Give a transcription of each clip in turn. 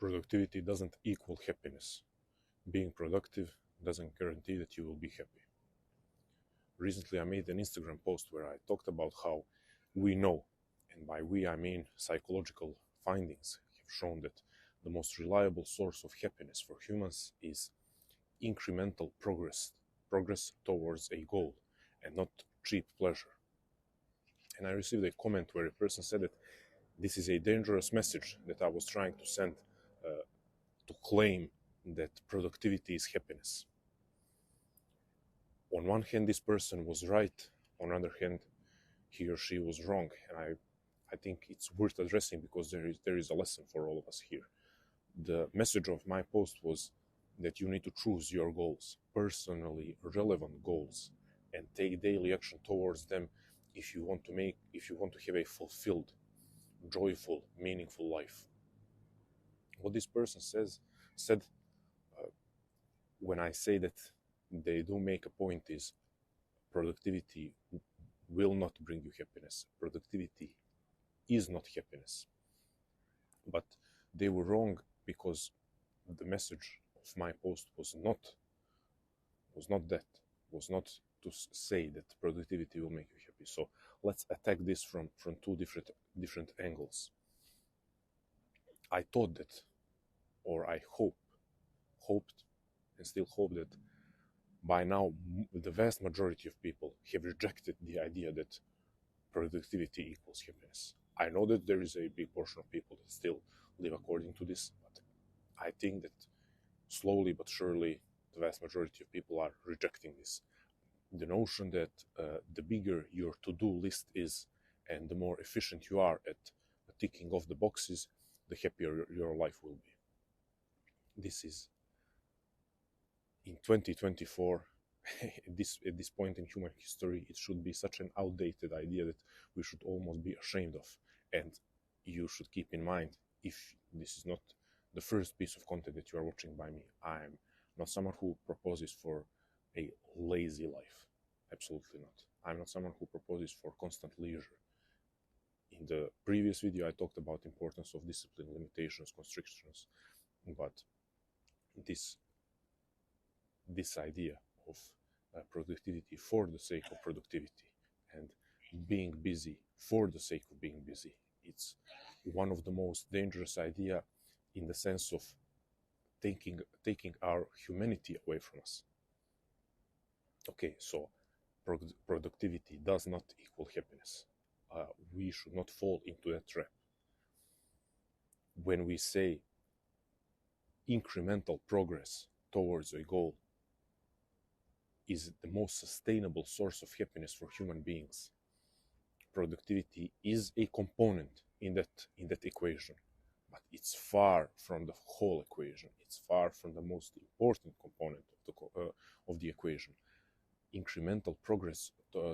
productivity doesn't equal happiness. Being productive doesn't guarantee that you will be happy. Recently, I made an Instagram post where I talked about how we know, and by we I mean psychological findings have shown that the most reliable source of happiness for humans is incremental progress towards a goal, and not cheap pleasure. And I received a comment where a person said that this is a dangerous message that I was trying to send, to claim that productivity is happiness. On one hand, this person was right. On the other hand, he or she was wrong. And I think it's worth addressing because there is a lesson for all of us here. The message of my post was that you need to choose your goals, personally relevant goals, and take daily action towards them if you want to have a fulfilled, joyful, meaningful life. What this person said, when I say that they do make a point, is productivity will not bring you happiness. Productivity is not happiness. But they were wrong because the message of my post was not to say that productivity will make you happy. So let's attack this from two different angles. I thought that, or I hoped and still hope that by now the vast majority of people have rejected the idea that productivity equals happiness. I know that there is a big portion of people that still live according to this, but I think that slowly but surely the vast majority of people are rejecting this. The notion that the bigger your to-do list is and the more efficient you are at ticking off the boxes, the happier your life will be. This is, in 2024, at this point in human history, it should be such an outdated idea that we should almost be ashamed of. And you should keep in mind, if this is not the first piece of content that you are watching by me, I'm not someone who proposes for a lazy life. Absolutely not. I'm not someone who proposes for constant leisure. In the previous video, I talked about the importance of discipline, limitations, constrictions, but this idea of productivity for the sake of productivity and being busy for the sake of being busy, it's one of the most dangerous idea in the sense of taking our humanity away from us. Okay, so productivity does not equal happiness. We should not fall into that trap. When we say incremental progress towards a goal is the most sustainable source of happiness for human beings, productivity is a component in that equation, but it's far from the whole equation. It's far from the most important component of the equation. Incremental progress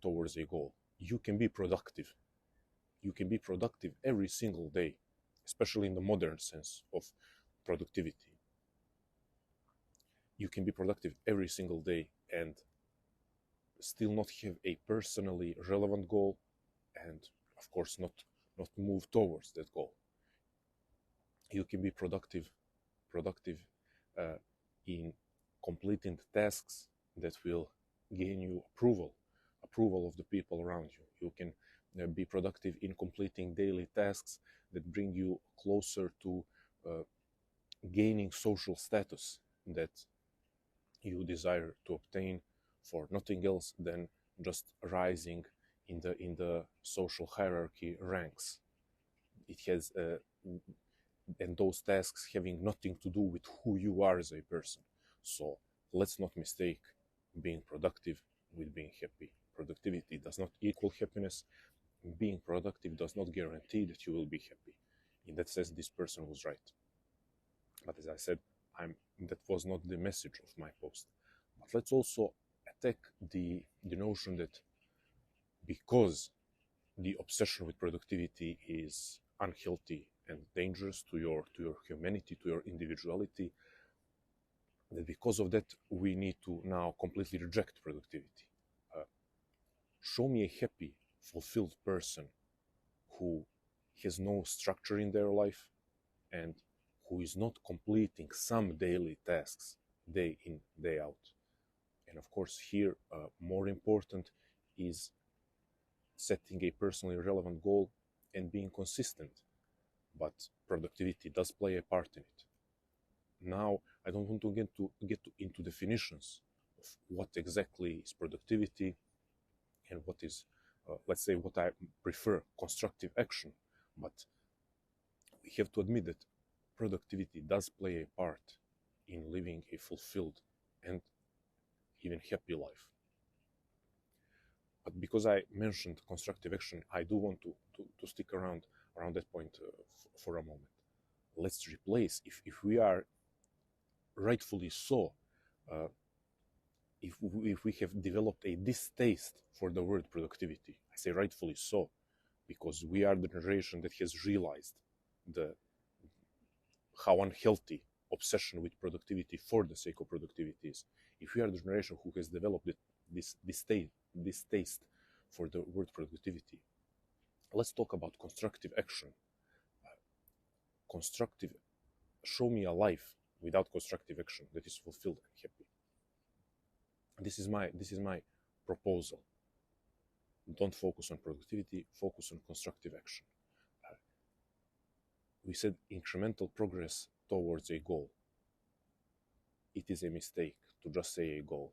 towards a goal. You can be productive. You can be productive every single day, especially in the modern sense of productivity. You can be productive every single day and still not have a personally relevant goal, and of course not move towards that goal. You can be productive in completing the tasks that will gain you approval of the people around you. You can be productive in completing daily tasks that bring you closer to gaining social status that you desire to obtain for nothing else than just rising in the social hierarchy ranks. It has and those tasks having nothing to do with who you are as a person. So let's not mistake being productive with being happy. Productivity does not equal happiness. Being productive does not guarantee that you will be happy. In that sense, this person was right. But as I said, that was not the message of my post. But let's also attack the notion that because the obsession with productivity is unhealthy and dangerous to your humanity, to your individuality, that because of that we need to now completely reject productivity. Show me a happy, fulfilled person who has no structure in their life and who is not completing some daily tasks day in, day out. And of course, here, more important is setting a personally relevant goal and being consistent. But productivity does play a part in it. Now, I don't want to get into definitions of what exactly is productivity and what is, let's say, what I prefer, constructive action. But we have to admit that productivity does play a part in living a fulfilled and even happy life. But because I mentioned constructive action, I do want to stick around that point for a moment. Let's replace, if we are rightfully so, if we have developed a distaste for the word productivity, I say rightfully so, because we are the generation that has realized how unhealthy obsession with productivity for the sake of productivity is. If we are the generation who has developed this distaste for the word productivity, let's talk about constructive action. Show me a life without constructive action that is fulfilled and happy. This is my proposal. Don't focus on productivity, focus on constructive action. We said incremental progress towards a goal. It is a mistake to just say a goal,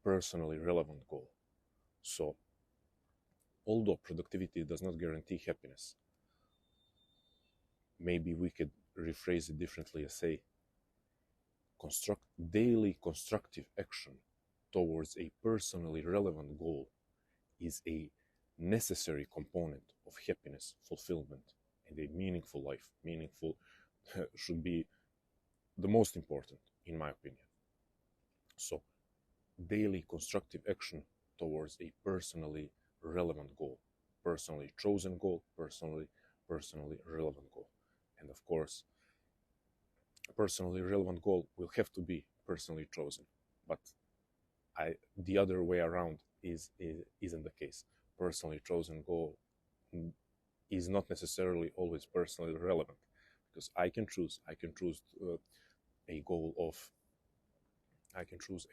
personally relevant goal. So, although productivity does not guarantee happiness, maybe we could rephrase it differently and say daily constructive action towards a personally relevant goal is a necessary component of happiness, fulfillment, and a meaningful life. Meaningful should be the most important, in my opinion. So, daily constructive action towards a personally relevant goal, personally chosen goal, personally relevant goal. And of course, a personally relevant goal will have to be personally chosen. But the other way around isn't the case. Personally chosen goal is not necessarily always personally relevant, because I can choose a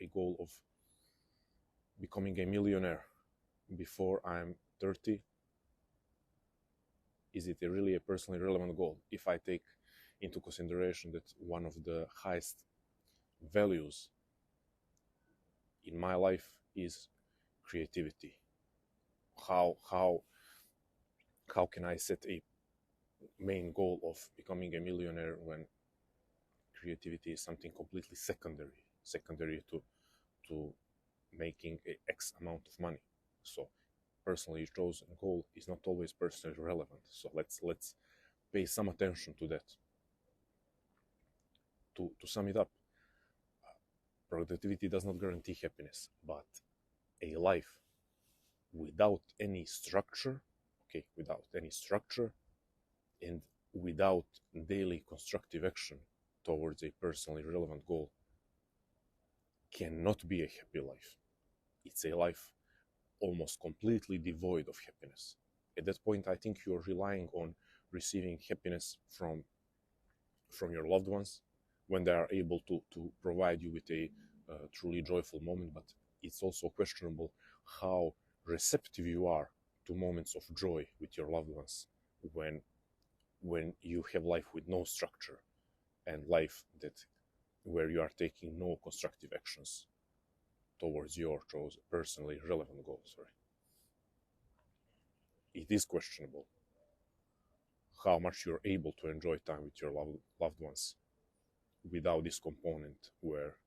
goal of becoming a millionaire before I'm 30. Is it really a personally relevant goal if I take into consideration that one of the highest values in my life is creativity? How can I set a main goal of becoming a millionaire when creativity is something completely secondary to making a X amount of money? So personally chosen goal is not always personally relevant. So let's pay some attention to that. To sum it up, productivity does not guarantee happiness, but a life without any structure, and without daily constructive action towards a personally relevant goal cannot be a happy life. It's a life almost completely devoid of happiness. At that point, I think you're relying on receiving happiness from your loved ones when they are able to provide you with a truly joyful moment, but it's also questionable how receptive you are to moments of joy with your loved ones when you have life with no structure and life where you are taking no constructive actions towards your personally relevant goals. It is questionable how much you're able to enjoy time with your loved ones without this component where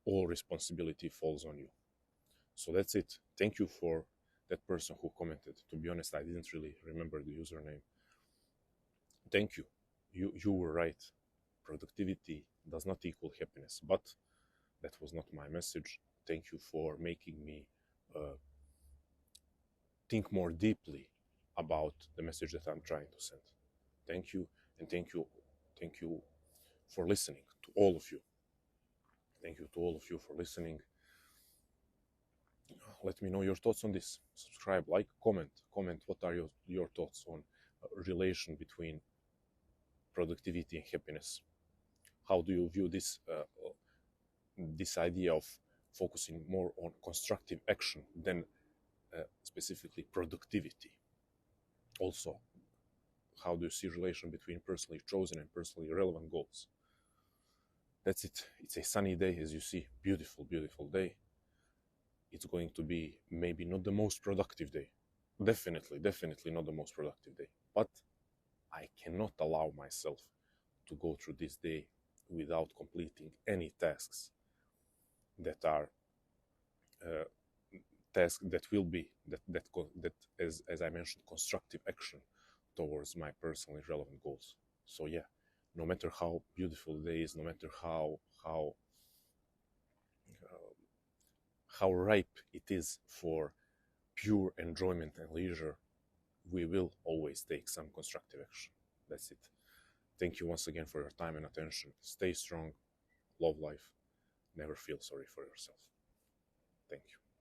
all responsibility falls on you. So that's it. Thank you for that person who commented. To be honest, I didn't really remember the username. Thank you. You were right. Productivity does not equal happiness, but that was not my message. Thank you for making me think more deeply about the message that I'm trying to send. Thank you, and thank you for listening, to all of you. Thank you to all of you for listening. Let me know your thoughts on this. Subscribe, like, comment. What are your thoughts on relation between productivity and happiness. How do you view this idea of focusing more on constructive action than specifically productivity? Also, how do you see relation between personally chosen and personally relevant goals? That's it. It's a sunny day, as you see. Beautiful, beautiful day. It's going to be maybe not the most productive day. Definitely not the most productive day. But I cannot allow myself to go through this day without completing any tasks that are tasks that will be that as I mentioned, constructive action towards my personally relevant goals. So yeah, no matter how beautiful the day is, no matter how ripe it is for pure enjoyment and leisure, we will always take some constructive action. That's it. Thank you once again for your time and attention. Stay strong, love life, never feel sorry for yourself. Thank you.